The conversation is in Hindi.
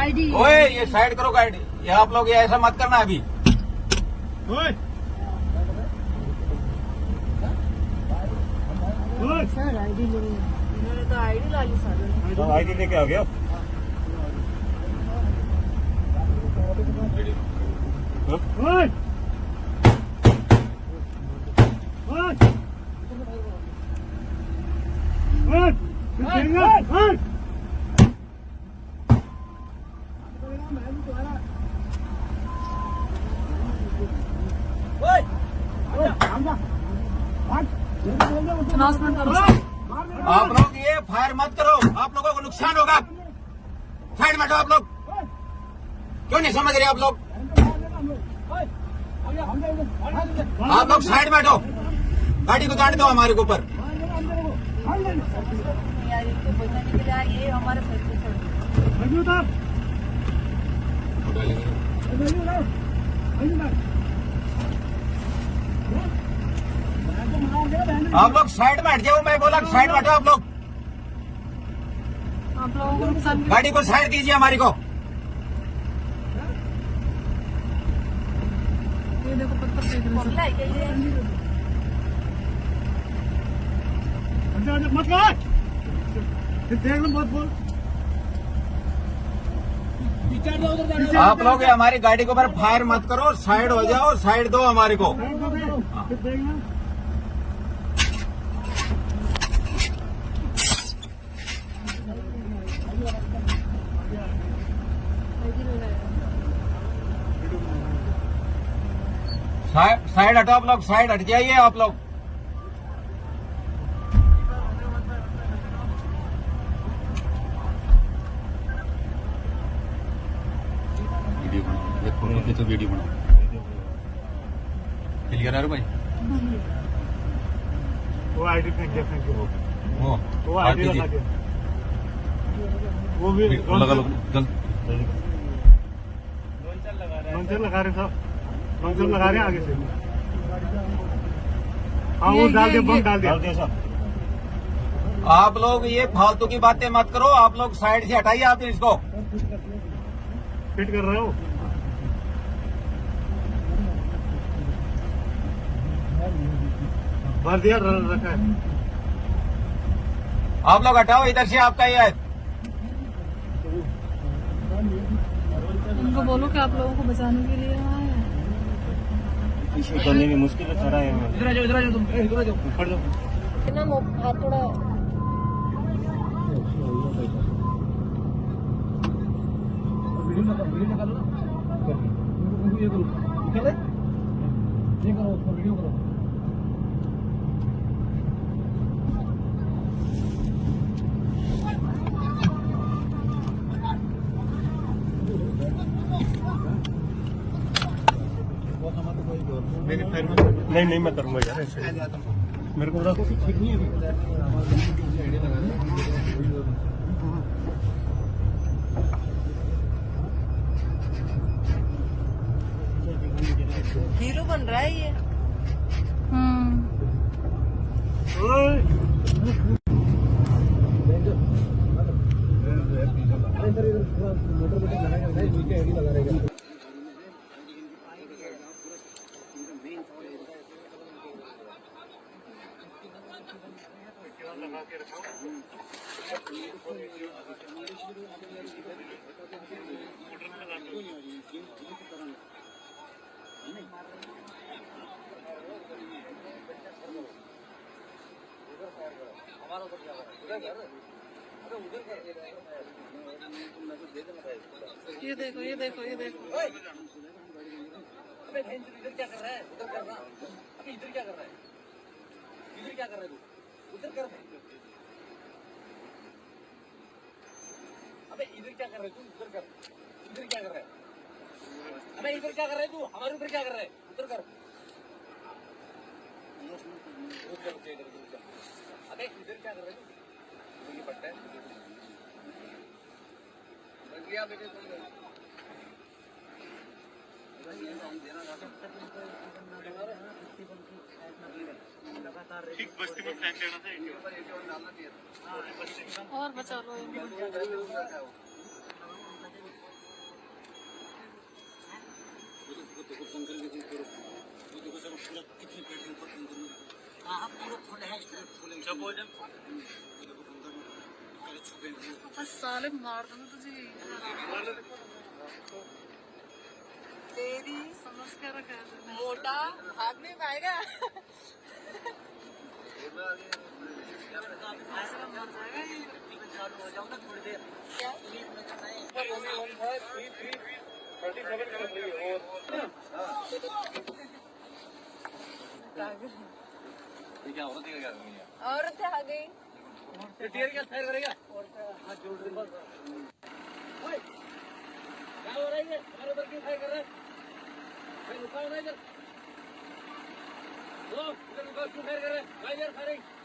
आईडी। ओए ये साइड करो गाड़ी, ये आप लोग ये ऐसा मत करना अभी। ओए सर आईडी ले, इन्होंने तो आईडी ला ली सारे। तो आईडी लेके आ गया। ओए अनाउंसमेंट करो। आप लोग ये फायर मत करो, आप लोगों को नुकसान होगा। साइड में हटो आप लोग। क्यों नहीं समझ रहे आप लोग? आप लोग साइड में हटो, गाड़ी को जाने दो हमारे के ऊपर। यार इनको बचाने के लिए ये हमारे सर पे चढ़। आप लोग साइड में हट जाओ, मैं बोला साइड में हटो आप लोग। आप लोगों को नुकसान भी। गाड़ी को साइड कीजिए हमारी को। ये देखो पत्थर फेंक रहे हैं। मत कर, देख लो मत बोल। आप लोग ये हमारी गाड़ी के ऊपर फायर मत करो, साइड हो जाओ, साइड दो हमारे को। साइड हटो आप लोग, साइड हट जाइए आप लोग। वीडियो बनाओ, एक फोटो खींचो, वीडियो बनाओ। क्लियर है भाई? वो आईडी फेंक दिया, वो आईडी आईडी लगा दिया। वो भी लगा लो जल्द। लॉन्चर लगा रहे साहब, लॉन्चर लगा रहे हैं आगे से। हाँ वो डाल दिया, बम डाल दिया साहब। आप लोग ये फालतू की बातें मत करो, आप लोग साइड से हटाइए आप इसको। फिट कर रहे हो। भर दिया, रखा है। आप लोग हटाओ इधर से, आपका ये है। उनको बोलो कि आप लोगों को बचाने के लिए आए हैं। इसे करने में मुश्किल है, चढ़ा है। इधर आ जाओ तुम, इधर आ जाओ, ऊपर जाओ। ना हाथ थोड़ा नहीं मैं करूंगा यार ऐसे। मेरे को ठीक नहीं है। हीरो बन रहा है ये। ये देखो ये देखो ये देखो। अबे इधर क्या कर रहा है? उधर करना। अबे इधर क्या कर रहा है? इधर क्या कर रहा है तू? उधर कर। अबे इधर क्या कर रहा है तू? उधर कर। इधर क्या कर रहा है? अबे इधर क्या कर रहा है तू? हमारे ऊपर क्या कर रहा है? उधर कर। अबे इधर क्या कर रहा है तू? ये पट्टा है। लिया बेटे तुम। ठीक बस्ती में फेंक देना था। और बचा लो। साले मार दूंगा तुझे तेरी समझ के रखा है मोटा भाग नहीं पाएगा ऐसा मर जाएगा ये हो जाओ ना थोड़ी देर क्या ये क्या औरत है क्या करेंगे औरत आ गई ये टीयर क्या फायर करेगा हाथ जोड़ दे ओए क्या हो रहा है ये हमारे ऊपर क्यों फायर कर रहा है भाई रुकाओ ना इधर लो इधर रुकाओ क्यों फायर कर रहे हैं भाई यार फायरिंग